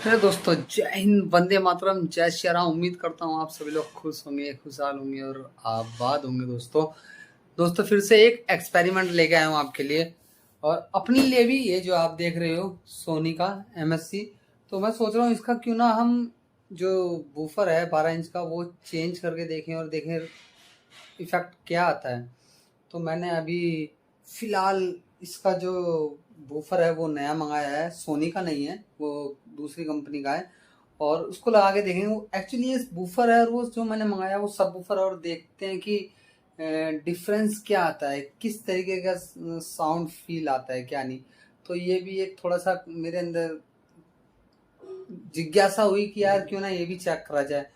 Hello दोस्तों, जय हिंद, वंदे मातरम, जय श्री राम। उम्मीद करता हूँ आप सभी लोग खुश होंगे, खुशहाल होंगे और आबाद होंगे। दोस्तों फिर से एक एक्सपेरिमेंट लेके आया हूँ आपके लिए और अपने लिए भी। ये जो आप देख रहे हो सोनी का MSC, तो मैं सोच रहा हूँ इसका क्यों ना हम जो बूफर है 12 इंच का वो चेंज करके देखें और देखें इफेक्ट क्या आता है। तो मैंने अभी फ़िलहाल इसका जो बूफर है वो नया मंगाया है, सोनी का नहीं है, वो दूसरी कंपनी का है और उसको लगा के देखेंगे। वो एक्चुअली ये बूफर है और वो जो मैंने मंगाया वो सब बूफर, और देखते हैं कि डिफरेंस क्या आता है, किस तरीके का साउंड फील आता है, क्या नहीं। तो ये भी एक थोड़ा सा मेरे अंदर जिज्ञासा हुई कि यार क्यों ना ये भी चेक करा जाए।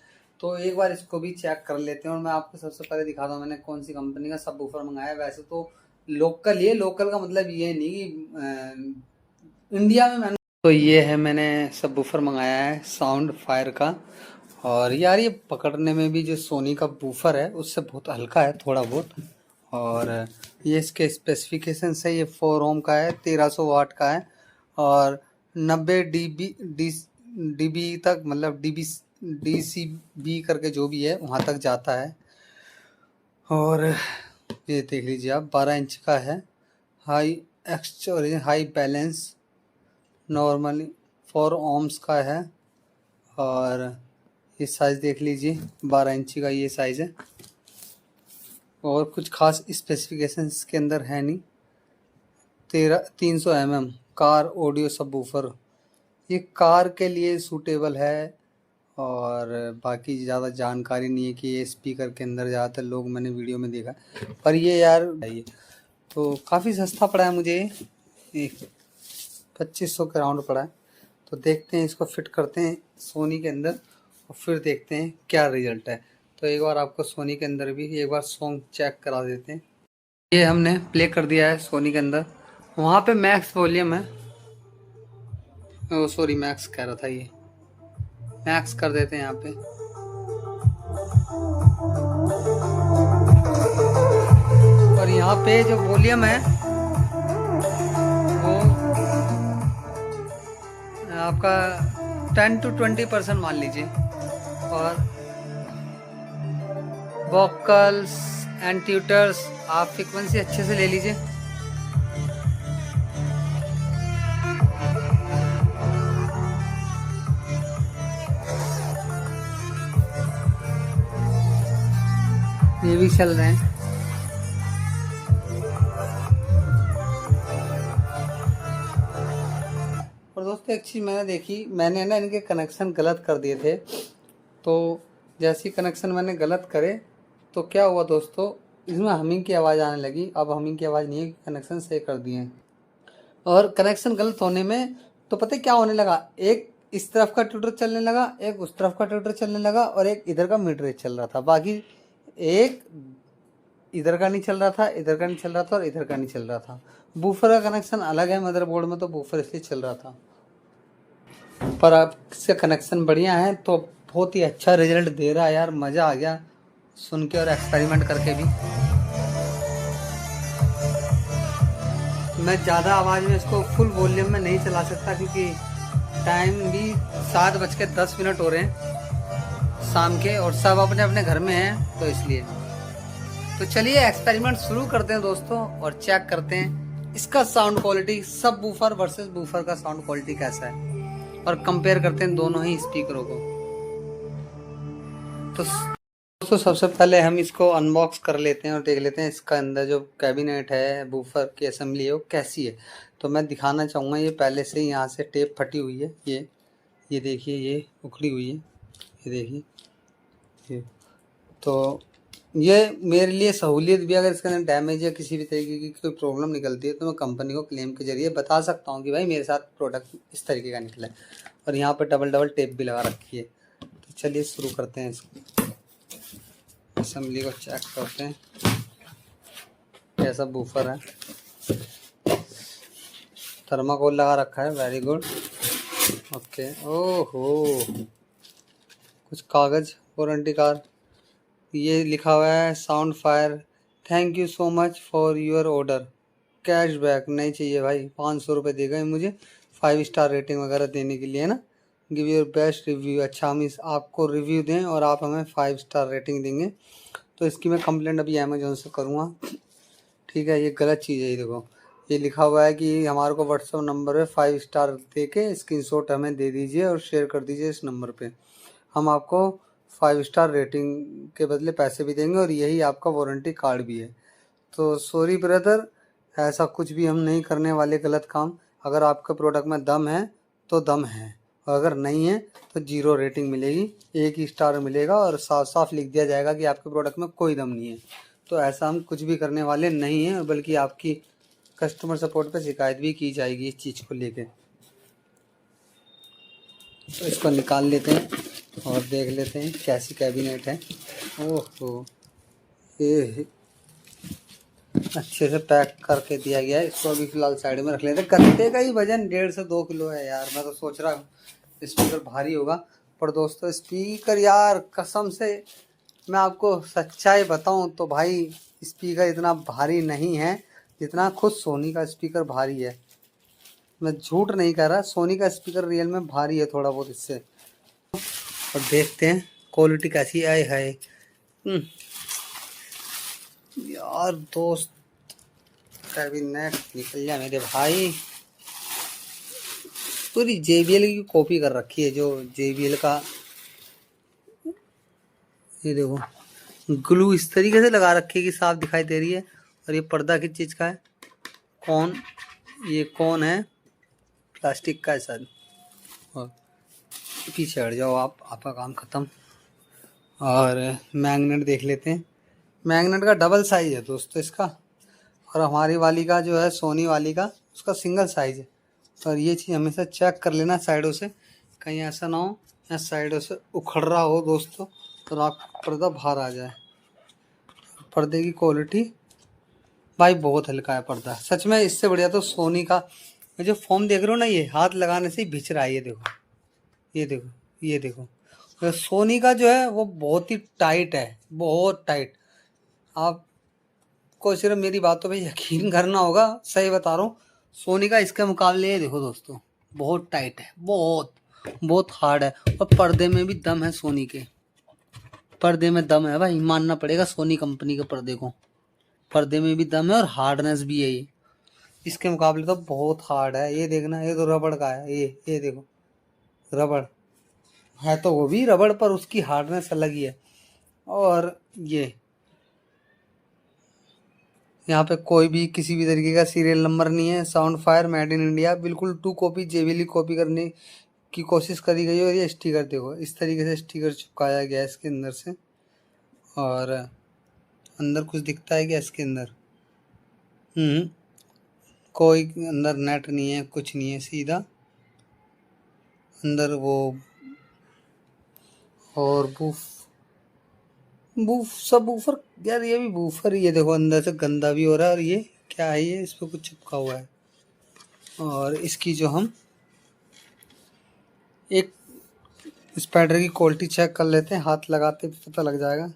तो एक बार इसको भी चेक कर लेते हैं और मैं आपको सबसे पहले दिखाता हूँ मैंने कौन सी कंपनी का सब वूफर मंगाया है। वैसे तो लोकल, ये लोकल का मतलब ये नहीं कि इंडिया में मैंने, तो ये है मैंने सब वूफर मंगाया है साउंड फायर का। और यार ये पकड़ने में भी जो सोनी का बूफर है उससे बहुत हल्का है थोड़ा बहुत। और ये इसके स्पेसिफिकेशन है, ये 4 ओम का है, 1300 वाट का है और 90 डीबी तक, मतलब DCB करके जो भी है वहाँ तक जाता है। और ये देख लीजिए आप, 12 इंच का है, high x high balance, normally 4 ohms का है। और ये साइज़ देख लीजिए, 12 इंची का ये साइज़ है और कुछ खास स्पेसिफिकेशंस के अंदर है नहीं। 300 mm कार ऑडियो सबवूफर, ये कार के लिए सूटेबल है। और बाकी ज़्यादा जानकारी नहीं है कि ये स्पीकर के अंदर ज़्यादातर लोग, मैंने वीडियो में देखा। पर ये यार ये तो काफ़ी सस्ता पड़ा है मुझे, ये 2500 के राउंड पड़ा है। तो देखते हैं, इसको फिट करते हैं सोनी के अंदर और फिर देखते हैं क्या रिजल्ट है। तो एक बार आपको सोनी के अंदर भी एक बार सॉन्ग चेक करा देते हैं। ये हमने प्ले कर दिया है सोनी के अंदर, वहाँ पे मैक्स वॉल्यूम है। ओ सॉरी, मैक्स कह रहा था, ये मैक्स कर देते हैं यहाँ पे। और यहाँ पे जो वॉल्यूम है वो आपका 10 to 20% मान लीजिए। और वोकल्स एंड ट्यूटर्स आप फ्रिक्वेंसी अच्छे से ले लीजिए। ये भी चल रहे हैं। और दोस्तों एक चीज़ मैंने देखी, मैंने ना इनके कनेक्शन गलत कर दिए थे। तो जैसे कनेक्शन मैंने गलत करे तो क्या हुआ दोस्तों, इसमें हमिंग की आवाज़ आने लगी। अब हमिंग की आवाज़ नहीं है, कनेक्शन सही कर दिए हैं। और कनेक्शन गलत होने में तो पता है क्या होने लगा, एक इस तरफ का ट्यूटर चलने लगा, एक उस तरफ का ट्यूटर चलने लगा और एक इधर का मिड रेंज चल रहा था। बाकी एक इधर का नहीं चल रहा था, इधर का नहीं चल रहा था और इधर का नहीं चल रहा था। बूफर का कनेक्शन अलग है मदरबोर्ड में, तो बूफर इसलिए चल रहा था। पर अब इसका कनेक्शन बढ़िया है तो बहुत ही अच्छा रिजल्ट दे रहा है यार। मज़ा आ गया सुन के और एक्सपेरिमेंट करके भी। मैं ज़्यादा आवाज़ में इसको फुल वॉल्यूम में नहीं चला सकता क्योंकि टाइम भी 7:10 हो रहे हैं शाम के और सब अपने अपने घर में हैं, तो इसलिए। तो चलिए एक्सपेरिमेंट शुरू करते हैं दोस्तों और चेक करते हैं इसका साउंड क्वालिटी, सब बूफर वर्सेस बूफर का साउंड क्वालिटी कैसा है और कंपेयर करते हैं दोनों ही स्पीकरों को। तो दोस्तों सबसे पहले हम इसको अनबॉक्स कर लेते हैं और देख लेते हैं इसका अंदर जो कैबिनेट है, बूफर की असेंबली है, वो कैसी है। तो मैं दिखाना चाहूँगा, ये पहले से ही यहाँ से टेप फटी हुई है, ये देखिए, ये उखड़ी हुई है, ये देखिए ये। तो ये मेरे लिए सहूलियत भी, अगर इसके अंदर डैमेज या किसी भी तरीके की कोई प्रॉब्लम निकलती है तो मैं कंपनी को क्लेम के जरिए बता सकता हूँ कि भाई मेरे साथ प्रोडक्ट इस तरीके का निकला है। और यहाँ पर डबल टेप भी लगा रखी है। तो चलिए शुरू करते हैं इसको, असेंबली को चेक करते हैं कैसा बूफर है। थर्माकोल लगा रखा है, वेरी गुड, ओके। ओहो, कुछ कागज़, वारंटी कार्ड, ये लिखा हुआ है sound fire, thank you so much for your order, cashback नहीं चाहिए भाई, 500 रुपये देगा मुझे 5 स्टार रेटिंग वगैरह देने के लिए, है ना। Give your best review. अच्छा, हम इस आपको रिव्यू दें और आप हमें 5 स्टार रेटिंग देंगे, तो इसकी मैं कंप्लेंट अभी अमेजोन से करूँगा। ठीक है, ये गलत चीज़ है। ये देखो, ये लिखा हुआ है कि हमारे को व्हाट्सअप नंबर पे 5 स्टार दे के स्क्रीनशॉट हमें दे दीजिए और शेयर कर दीजिए इस नंबर पे। हम आपको 5 स्टार रेटिंग के बदले पैसे भी देंगे और यही आपका वारंटी कार्ड भी है। तो सॉरी ब्रदर, ऐसा कुछ भी हम नहीं करने वाले गलत काम। अगर आपके प्रोडक्ट में दम है तो दम है, और अगर नहीं है तो 0 रेटिंग मिलेगी, 1 ही स्टार मिलेगा और साफ साफ लिख दिया जाएगा कि आपके प्रोडक्ट में कोई दम नहीं है। तो ऐसा हम कुछ भी करने वाले नहीं हैं, बल्कि आपकी कस्टमर सपोर्ट पे शिकायत भी की जाएगी इस चीज़ को लेके। तो इसको निकाल लेते हैं और देख लेते हैं कैसी कैबिनेट है। ओहो, ये अच्छे से पैक करके दिया गया है। इसको अभी फ़िलहाल साइड में रख लेते हैं। गत्ते का ही वजन 1.5 से 2 किलो है यार। मैं तो सोच रहा हूँ स्पीकर भारी होगा, पर दोस्तों स्पीकर यार कसम से मैं आपको सच्चाई बताऊं तो भाई स्पीकर इतना भारी नहीं है जितना खुद सोनी का स्पीकर भारी है। मैं झूठ नहीं कह रहा, सोनी का स्पीकर रियल में भारी है थोड़ा बहुत इससे। और देखते हैं क्वालिटी कैसी आई है। यार दोस्त, कैबिनेट निकल जाए मेरे भाई। पूरी JBL की कॉपी कर रखी है, जो JBL का ये देखो ग्लू इस तरीके से लगा रखी है कि साफ दिखाई दे रही है। और ये पर्दा किस चीज़ का है? कौन, ये कौन है? प्लास्टिक का है सर। और पीछे हट जाओ आप, आपका काम ख़त्म। और मैग्नेट देख लेते हैं। मैग्नेट का डबल साइज है दोस्तों इसका, और हमारी वाली का जो है सोनी वाली का उसका सिंगल साइज है। और ये चीज़ हमेशा चेक कर लेना साइडों से, कहीं ऐसा ना हो या साइडों से उखड़ रहा हो दोस्तों तो आपका पर्दा बाहर आ जाए। पर्दे की क्वालिटी भाई बहुत हल्का है पर्दा, सच में। इससे बढ़िया तो सोनी का जो फोम देख रहे हो ना, ये हाथ लगाने से ही भिंच रहा है। ये देखो, ये देखो, ये देखो। तो सोनी का जो है वो बहुत ही टाइट है, बहुत टाइट। आपको सिर्फ मेरी बातों पे यकीन करना होगा, सही बता रहा हूँ। सोनी का इसके मुकाबले ये देखो दोस्तों, बहुत टाइट है, बहुत बहुत हार्ड है। और पर्दे में भी दम है सोनी के, पर्दे में दम है भाई, मानना पड़ेगा सोनी कंपनी के पर्दे को। पर्दे में भी दम है और हार्डनेस भी है ये, इसके मुकाबले तो बहुत हार्ड है। ये देखना, ये तो रबड़ का है। ये देखो, रबड़ है तो वो भी रबड़, पर उसकी हार्डनेस अलग ही है। और ये यहाँ पे कोई भी किसी भी तरीके का सीरियल नंबर नहीं है। Sound fire made in India, बिल्कुल 2 कॉपी JBL कॉपी करने की कोशिश करी गई है। और ये स्टिकर देखो, इस तरीके से स्टिकर चिपकाया गया है इसके अंदर से। और अंदर कुछ दिखता है क्या इसके अंदर? कोई अंदर नेट नहीं है, कुछ नहीं है, सीधा अंदर वो। और बूफ बूफ सब बूफर यार, ये भी बूफर ही है। देखो अंदर से गंदा भी हो रहा है। और ये क्या है? ये इस पर कुछ चिपका हुआ है। और इसकी जो हम एक स्पाइडर की क्वालिटी चेक कर लेते हैं, हाथ लगाते पता लग जाएगा।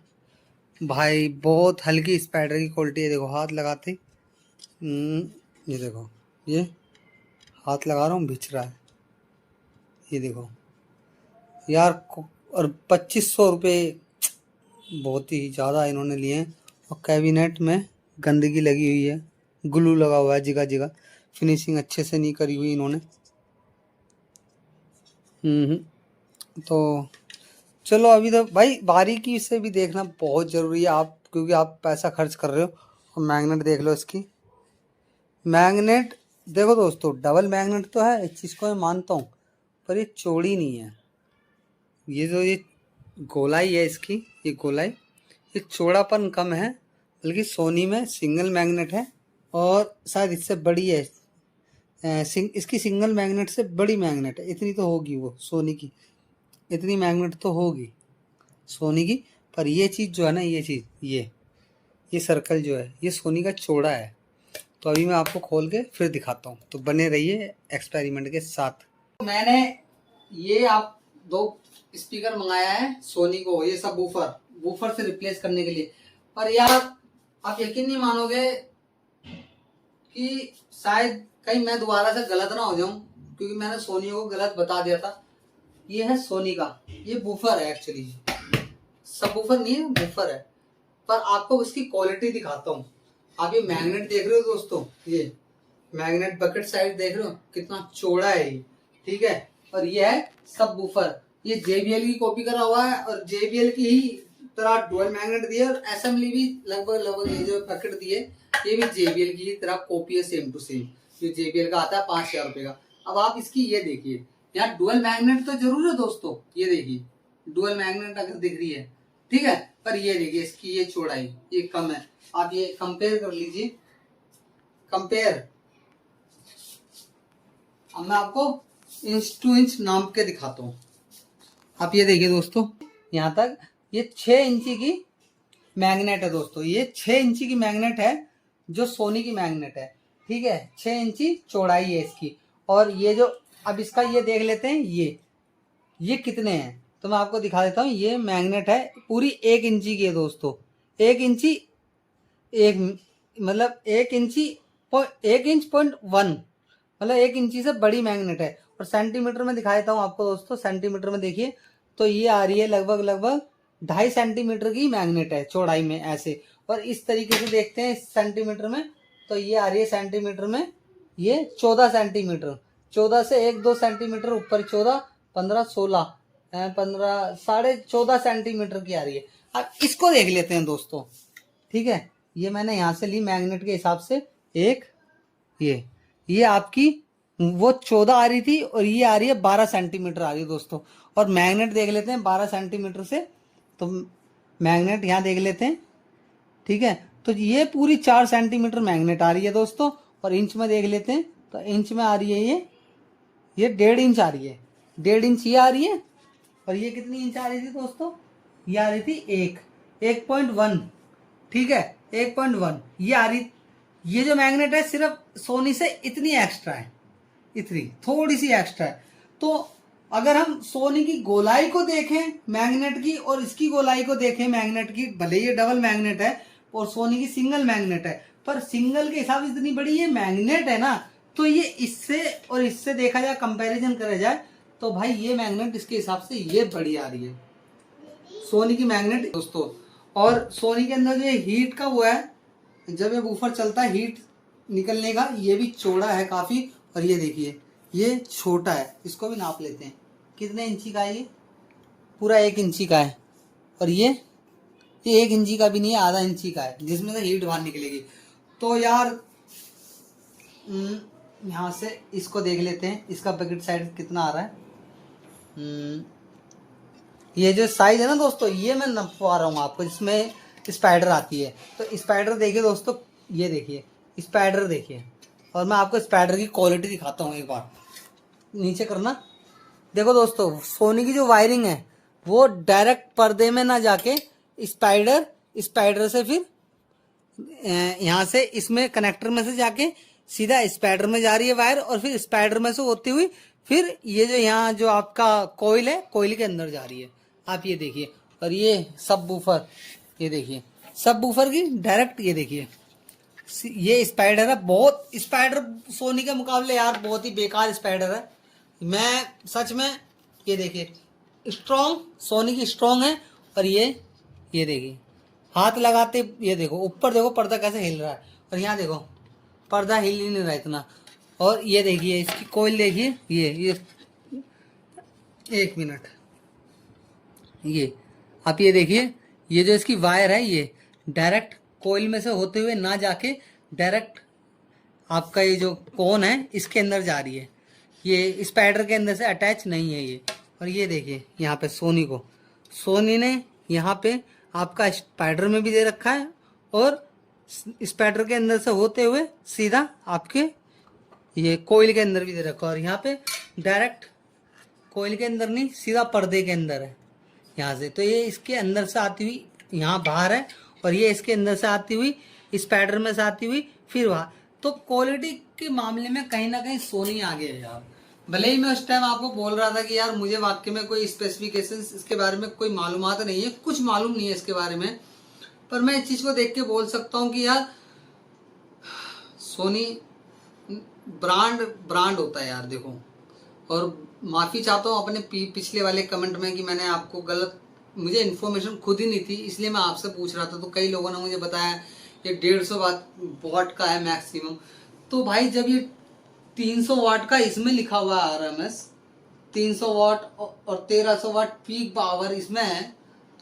भाई बहुत हल्की स्पाइडर की क्वालिटी है, देखो हाथ लगाते। ये देखो, ये हाथ लगा रहा हूँ भिंच रहा है। ये देखो यार, और 2500 रुपये बहुत ही ज़्यादा इन्होंने लिए हैं। और कैबिनेट में गंदगी लगी हुई है, ग्लू लगा हुआ है जगह जगह, फिनिशिंग अच्छे से नहीं करी हुई इन्होंने। तो चलो, अभी तो भाई बारीकी से भी देखना बहुत ज़रूरी है आप, क्योंकि आप पैसा खर्च कर रहे हो। और मैग्नेट देख लो इसकी, मैग्नेट देखो दोस्तों, डबल मैग्नेट तो है, इस चीज़ को मैं मानता हूँ, पर ये चौड़ी नहीं है। ये जो ये गोलाई है इसकी, ये गोलाई, ये चौड़ापन कम है। बल्कि सोनी में सिंगल मैग्नेट है और शायद इससे बड़ी है। इसकी सिंगल मैग्नेट से बड़ी मैग्नेट है, इतनी तो होगी वो सोनी की, इतनी मैग्नेट तो होगी सोनी की। पर ये चीज़ जो है ना, ये चीज़, ये सर्कल जो है ये सोनी का चौड़ा है। तो अभी मैं आपको खोल के फिर दिखाता हूँ, तो बने रहिए एक्सपेरिमेंट के साथ। मैंने ये आप 2 स्पीकर मंगाया है सोनी को, ये सब बूफर से रिप्लेस करने के लिए। पर यार आप यकीन नहीं मानोगे कि शायद कहीं मैं दोबारा से गलत ना हो जाऊं, क्योंकि मैंने सोनी को गलत बता दिया था। ये है सोनी का, ये बूफर है एक्चुअली, सब बूफर नहीं है, बूफर है। पर आपको उसकी क्वालिटी दिखाता हूँ। आप ये मैग्नेट देख रहे हो दोस्तों, ये मैग्नेट बकेट साइड देख रहे हो कितना चौड़ा है ये, ठीक है। और ये है सब बूफर, ये JBL की कॉपी करा हुआ है और JBL की ही तरह डुअल मैग्नेट दिए और असेंबली भी लगभग लगभग ये जो पैकेट दिए ये भी JBL की तरह कॉपी है, सेम टू सेम। ये JBL का आता है 5000 रुपए का। अब आप इसकी ये देखिए, यहाँ डुअल मैग्नेट तो जरूर है दोस्तों, ये देखिए डुअल मैग्नेट अगर दिख रही है, ठीक है। पर ये देखिए इसकी ये चौड़ाई ये कम है। आप ये कंपेयर कर लीजिए, कंपेयर। अब मैं आपको इंच टू इंच नाप के दिखाता हूँ। आप ये देखिए दोस्तों, यहाँ तक ये 6 इंची की मैग्नेट है दोस्तों, ये 6 इंची की मैग्नेट है जो सोनी की मैग्नेट है, ठीक है। 6 इंची चौड़ाई है इसकी। और ये जो अब इसका ये देख लेते हैं, ये कितने हैं तो मैं आपको दिखा देता हूँ। ये मैग्नेट है पूरी 1 इंची की है दोस्तों, 1 इंची, एक मतलब 1 इंची 1 इंच पॉइंट 1, मतलब 1 इंची से बड़ी मैग्नेट है। और सेंटीमीटर में दिखा देता हूँ आपको दोस्तों, सेंटीमीटर में देखिए तो ये आ रही है लगभग लगभग 2.5 सेंटीमीटर की मैग्नेट है चौड़ाई में ऐसे। और इस तरीके से देखते हैं सेंटीमीटर में तो ये आ रही है सेंटीमीटर में ये 14 सेंटीमीटर, 14 से 1-2 सेंटीमीटर ऊपर, 14, 15, 16, 15, 14.5 सेंटीमीटर की आ रही है। अब इसको देख लेते हैं दोस्तों, ठीक है। ये मैंने यहाँ से ली मैग्नेट के हिसाब से एक, ये आपकी वो 14 आ रही थी और ये आ रही है 12 सेंटीमीटर आ रही है दोस्तों। और मैग्नेट देख लेते हैं 12 सेंटीमीटर से, तो मैग्नेट यहाँ देख लेते हैं, ठीक है। तो ये पूरी 4 सेंटीमीटर मैग्नेट आ रही है दोस्तों। और इंच में देख लेते हैं तो इंच में आ रही है ये 1.5 इंच आ रही है, 1.5 इंच ये आ रही है। और ये कितनी इंच आ रही थी दोस्तों, ये आ रही थी 1.1, ठीक है, 1.1 ये आ रही। ये जो मैग्नेट है सिर्फ सोनी से इतनी एक्स्ट्रा है, इतनी थोड़ी सी एक्स्ट्रा है। तो अगर हम सोनी की गोलाई को देखें मैग्नेट की और इसकी गोलाई को देखें मैग्नेट की, भले ये डबल मैग्नेट है और सोनी की सिंगल मैग्नेट है, पर सिंगल के हिसाब से इतनी बड़ी ये मैग्नेट है ना, तो ये इससे और इससे देखा जाए, कंपैरिजन करा जाए तो भाई ये मैग्नेट इसके हिसाब से ये बड़ी आ रही है सोनी की मैग्नेट दोस्तों। और सोनी के अंदर जो ये हीट का वो है, जब ये बूफर चलता है हीट निकलने का, ये भी चौड़ा है काफी। और ये देखिए ये छोटा है, इसको भी नाप लेते हैं कितने इंची का है। ये पूरा 1 इंची का है। और ये 1 इंची का भी नहीं है, आधा इंची का है जिसमें से हीट बाहर निकलेगी। तो यार यहाँ से इसको देख लेते हैं, इसका पैकेट साइज कितना आ रहा है। ये जो साइज है ना दोस्तों, ये मैं नपवा रहा हूँ आपको, जिसमें स्पाइडर आती है। तो स्पाइडर देखिए दोस्तों, ये देखिए स्पाइडर देखिए। और मैं आपको स्पाइडर की क्वालिटी दिखाता हूँ, एक बार नीचे करना। देखो दोस्तों, सोनी की जो वायरिंग है वो डायरेक्ट पर्दे में ना जाके स्पाइडर से फिर यहाँ से इसमें कनेक्टर में से जाके सीधा स्पाइडर में जा रही है वायर, और फिर स्पाइडर में से होती हुई फिर ये जो यहाँ जो आपका कोयल है, कोयल के अंदर जा रही है। आप ये देखिए। और ये सब बूफर, ये देखिए सब बूफर की डायरेक्ट, ये देखिए ये स्पाइडर है। बहुत स्पाइडर सोनी के मुकाबले यार बहुत ही बेकार स्पाइडर है। मैं सच में, ये देखिए स्ट्रॉन्ग, सोनी की स्ट्रॉन्ग है। और ये देखिए हाथ लगाते, ये देखो ऊपर देखो पर्दा कैसे हिल रहा है, और यहाँ देखो पर्दा हिल ही नहीं रहा इतना। और ये देखिए इसकी कोयल देखिए, ये 1 मिनट, ये आप ये देखिए, ये जो इसकी वायर है ये डायरेक्ट कोयल में से होते हुए ना जाके डायरेक्ट आपका ये जो कोन है इसके अंदर जा रही है, ये स्पाइडर के अंदर से अटैच नहीं है ये। और ये देखिए यहाँ पे सोनी ने यहाँ पे आपका स्पाइडर में भी दे रखा है और स्पाइडर के अंदर से होते हुए सीधा आपके ये कोयल के अंदर भी दे रखा है। और यहाँ पे डायरेक्ट कोयल के अंदर नहीं, सीधा पर्दे के अंदर है यहाँ से। तो ये इसके अंदर से आती हुई यहाँ बाहर है, और ये इसके अंदर से आती हुई स्पाइडर में से आती हुई फिर वहाँ। तो क्वालिटी के मामले में कहीं ना कहीं सोनी आगे है यार। भले ही मैं उस टाइम आपको बोल रहा था कि यार मुझे वाकई में कोई स्पेसिफिकेशंस इसके बारे में कोई मालूमात नहीं है, कुछ मालूम नहीं है इसके बारे में, पर मैं इस चीज़ को देख के बोल सकता हूँ कि यार सोनी ब्रांड होता है यार देखो। और माफ़ी चाहता हूँ अपने पिछले वाले कमेंट में कि मैंने आपको गलत, मुझे इन्फॉर्मेशन खुद ही नहीं थी, इसलिए मैं आपसे पूछ रहा था। तो कई लोगों ने मुझे बताया ये 150 वाट का है मैक्सिमम। तो भाई जब ये 300 वाट का इसमें लिखा हुआ है RMS 300 वाट और 1300 वाट पीक पावर इसमें है,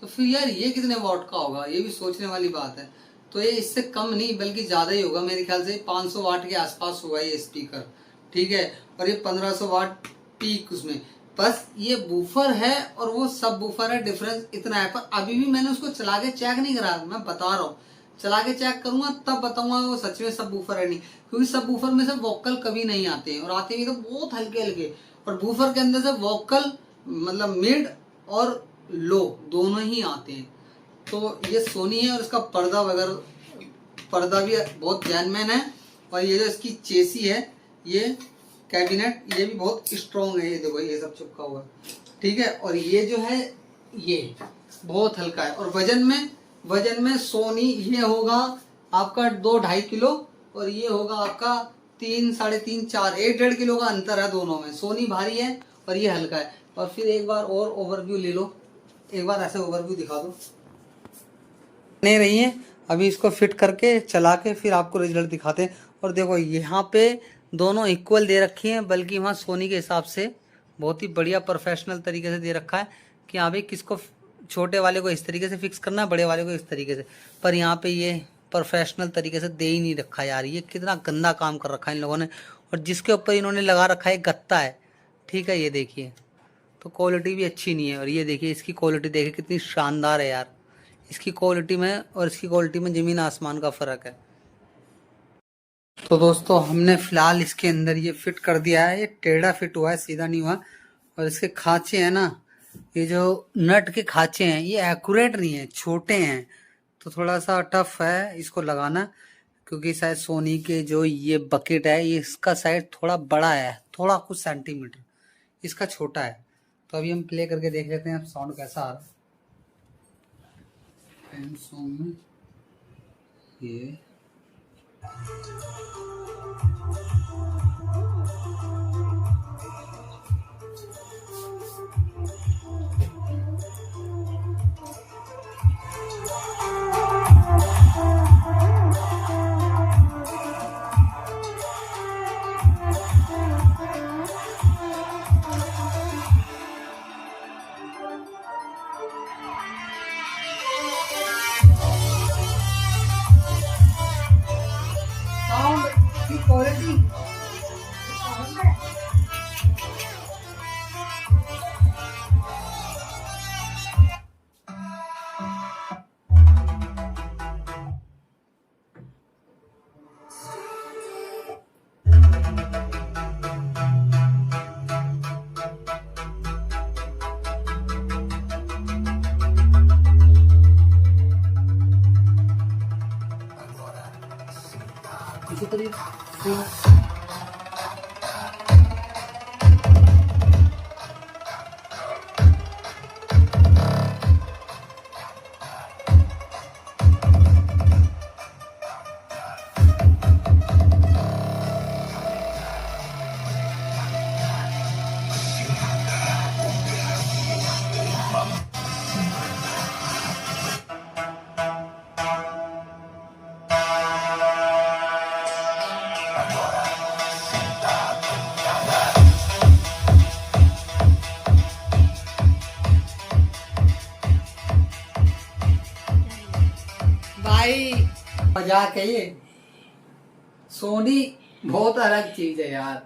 तो फिर यार ये कितने वाट का होगा, ये भी सोचने वाली बात है। तो ये इससे कम नहीं बल्कि ज़्यादा ही होगा, मेरे ख्याल से 500 वाट के आसपास होगा ये स्पीकर, ठीक है। और ये 1500 वाट पीक उसमें, बस ये बूफर है और वो सब बूफर है, डिफरेंस इतना है। पर अभी भी मैंने उसको चला के चेक नहीं करा, मैं बता रहा हूँ, चला के चेक करूंगा तब बताऊंगा वो सच में सब बूफर है नहीं, क्योंकि सब बूफर में से वोकल कभी नहीं आते हैं, और आते भी तो बहुत हल्के हल्के। और बूफर के अंदर से वोकल मतलब मिड और लो दोनों ही आते हैं। तो ये सोनी है और इसका पर्दा वगैरह, पर्दा भी बहुत जैनमैन है। और ये जो इसकी चेसी है, ये कैबिनेट, ये भी बहुत स्ट्रॉन्ग है, ये देखो ये सब चिपका हुआ है, ठीक है। और ये जो है ये बहुत हल्का है। और वजन में सोनी ये होगा आपका 2-2.5 किलो, और ये होगा आपका 3, 3.5, 4, 1-1.5 किलो का अंतर है दोनों में। सोनी भारी है और ये हल्का है। और फिर एक बार और ओवरव्यू ले लो, एक बार ऐसे ओवरव्यू दिखा दो। नहीं रही है, अभी इसको फिट करके चला के फिर आपको रिजल्ट दिखाते हैं। और देखो यहाँ पे दोनों इक्वल दे रखी हैं, बल्कि वहाँ सोनी के हिसाब से बहुत ही बढ़िया प्रोफेशनल तरीके से दे रखा है कि यहाँ पे किसको, छोटे वाले को इस तरीके से फिक्स करना है, बड़े वाले को इस तरीके से। पर यहाँ पे ये प्रोफेशनल तरीके से दे ही नहीं रखा यार, ये कितना गंदा काम कर रखा है इन लोगों ने। और जिसके ऊपर इन्होंने लगा रखा है गत्ता है, ठीक है, ये देखिए, तो क्वालिटी भी अच्छी नहीं है। और ये देखिए इसकी क्वालिटी देखिए कितनी शानदार है यार, इसकी क्वालिटी में और इसकी क्वालिटी में ज़मीन आसमान का फ़र्क है। तो दोस्तों हमने फ़िलहाल इसके अंदर ये फिट कर दिया है, ये टेढ़ा फिट हुआ है, सीधा नहीं हुआ। और इसके खाँचे हैं ना, ये जो नट के खाँचे हैं ये एक्यूरेट नहीं है, छोटे हैं, तो थोड़ा सा टफ है इसको लगाना। क्योंकि शायद सोनी के जो ये बकेट है ये इसका साइज थोड़ा बड़ा है, थोड़ा कुछ सेंटीमीटर इसका छोटा है। तो अभी हम प्ले करके देख लेते हैं साउंड कैसा आ रहा है। सॉन्ग में ये साउंड की क्वालिटी इसी तरीके से भाई मजाक है ये, सोनी बहुत अलग चीज है यार।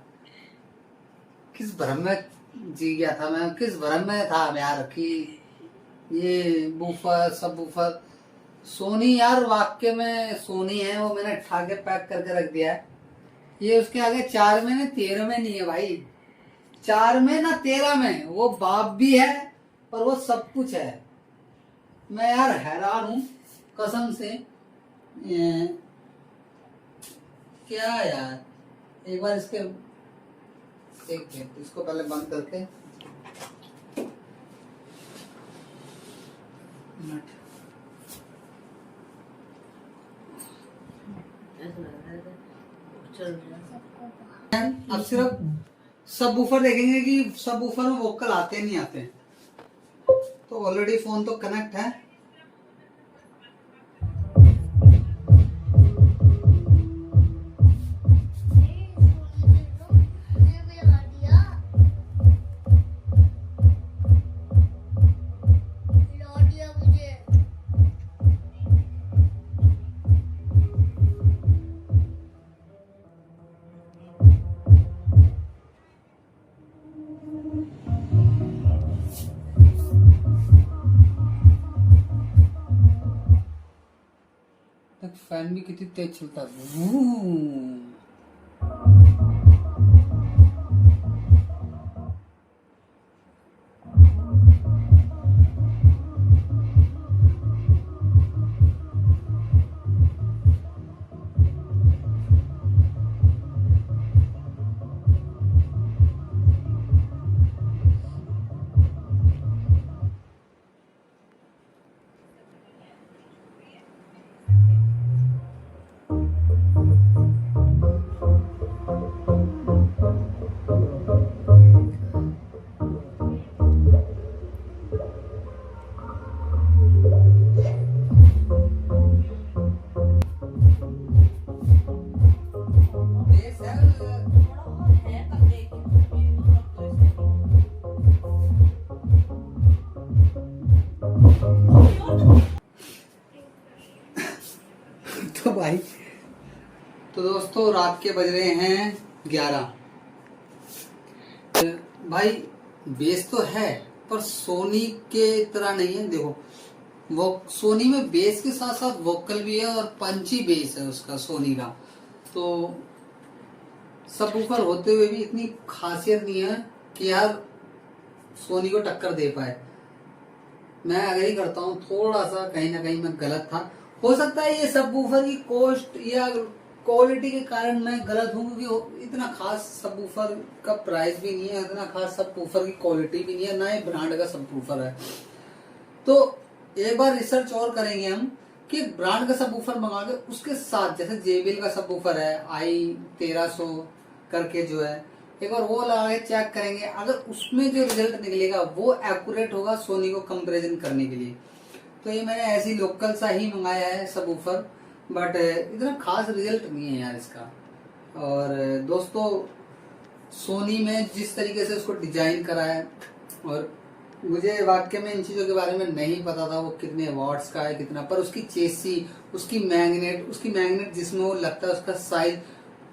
किस भ्रम में जी गया था मैं, किस भ्रम में था यार कि ये बूफर सब बूफर सोनी यार वाक्य में सोनी है, वो मैंने उठा के पैक करके रख दिया है। ये उसके आगे 4 में ना 13 में नहीं है भाई, 4 में ना 13 में, वो बाप भी है और वो सब कुछ है। मैं यार हैरान हूँ कसम से। क्या यार, एक बार इसके एक मिनट इसको पहले बंद करके अब सिर्फ सब वूफर देखेंगे कि सब वूफर में वोकल आते नहीं आते। तो ऑलरेडी फोन तो कनेक्ट है। फैन भी कितनी तेज चलता है। तो भाई, तो दोस्तों रात के बज रहे हैं 11। भाई बेस तो है पर सोनी के तरह नहीं है। देखो वो सोनी में बेस के साथ साथ वोकल भी है और पंची बेस है उसका सोनी का। तो सबवूफर होते हुए भी इतनी खासियत नहीं है कि यार सोनी को टक्कर दे पाए। मैं एग्री करता हूँ, थोड़ा सा कहीं ना कहीं मैं गलत था। हो सकता है ये सबवूफर की कॉस्ट या क्वालिटी के कारण मैं गलत हूँ, क्योंकि इतना खास सबवूफर का प्राइस भी नहीं है, इतना खास सबवूफर की क्वालिटी भी नहीं है, ना ही ब्रांड का सबवूफर है। तो एक बार रिसर्च और करेंगे हम कि ब्रांड का सबवूफर मंगा के उसके साथ, जैसे JBL का सबवूफर है i1300 करके जो है, एक बार वो लगा के चेक करेंगे। अगर उसमें जो रिजल्ट निकलेगा वो एक्यूरेट होगा सोनी को कंपैरिजन करने के लिए। तो ये मैंने ऐसी लोकल सा ही मंगाया है सबवूफर, बट इतना खास रिजल्ट नहीं है यार इसका। और दोस्तों सोनी में जिस तरीके से उसको डिजाइन करा है, और मुझे वाकई में इन चीजों के बारे में नहीं पता था वो कितने वॉट्स का है कितना, पर उसकी चेसी, उसकी मैग्नेट जिसमें वो लगता है, उसका साइज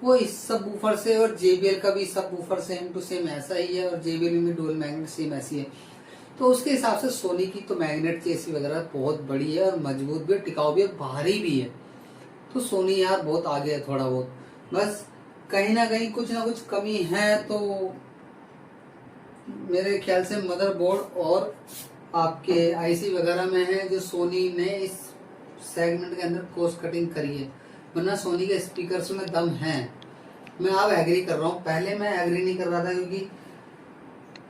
वो इस सबवूफर से, और JBL का भी सबवूफर सेम टू सेम ऐसा ही है, और JBL में डुअल मैग्नेट सेम ऐसी है। तो उसके हिसाब से सोनी की तो मैग्नेट चेसी वगैरह बहुत बड़ी है और मजबूत भी है, टिकाऊ भी है, भारी भी है। तो सोनी यार बहुत आगे है थोड़ा बहुत, बस कहीं ना कहीं कुछ ना कुछ कमी है। तो मेरे ख्याल से मदरबोर्ड और आपके IC वगैरह में है, जो सोनी ने इस सेगमेंट के अंदर कॉस्ट कटिंग करी है, वरना सोनी के स्पीकर्स में दम है। मैं अब एग्री कर रहा हूँ, पहले मैं एग्री नहीं कर रहा था, क्योंकि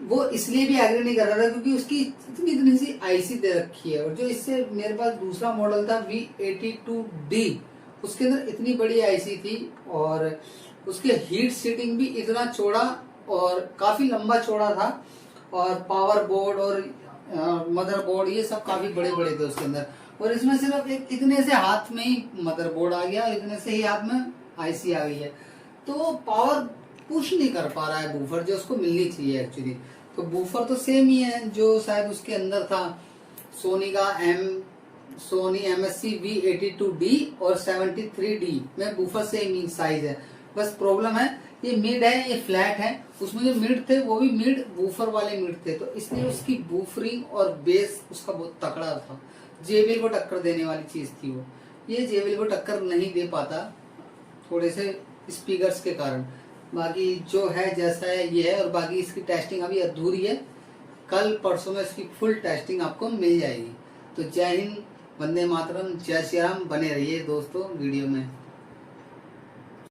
वो इसलिए भी एग्री नहीं कर रहा था क्योंकि उसकी इतनी सी IC दे रखी है। और जो इससे मेरे पास दूसरा मॉडल था V82D, उसके अंदर इतनी बड़ी IC थी, और उसके हीट सीटिंग भी इतना चौड़ा और काफी लंबा चौड़ा था, और पावर बोर्ड और मदरबोर्ड ये सब काफी बड़े बड़े थे उसके अंदर। और इसमें सिर्फ एक इतने से हाथ में ही मदरबोर्ड आ गया, इतने से ही हाथ में IC आ गई है। तो पावर पुश नहीं कर पा रहा है बूफर जो उसको मिलनी चाहिए एक्चुअली। तो बूफर तो सेम ही है जो शायद उसके अंदर था, सोनी का सोनी MSC V82D और 73D में बूफर सेम ही साइज है। बस प्रॉब्लम है ये मिड है, ये फ्लैट है। उसमें जो मिड थे वो भी मिड बूफर वाले मिड थे, तो इसलिए उसकी बूफरिंग और बेस उसका बहुत तकड़ा था। JBL को टक्कर देने वाली चीज थी वो, ये JBL को टक्कर नहीं दे पाता थोड़े से स्पीकर्स के कारण। बाकी जो है जैसा है ये है, और बाकी इसकी टेस्टिंग अभी अधूरी है, कल परसों में इसकी फुल टेस्टिंग आपको मिल जाएगी। तो जय हिंद, वंदे मातरम, जय श्री राम। बने रहिए दोस्तों वीडियो में।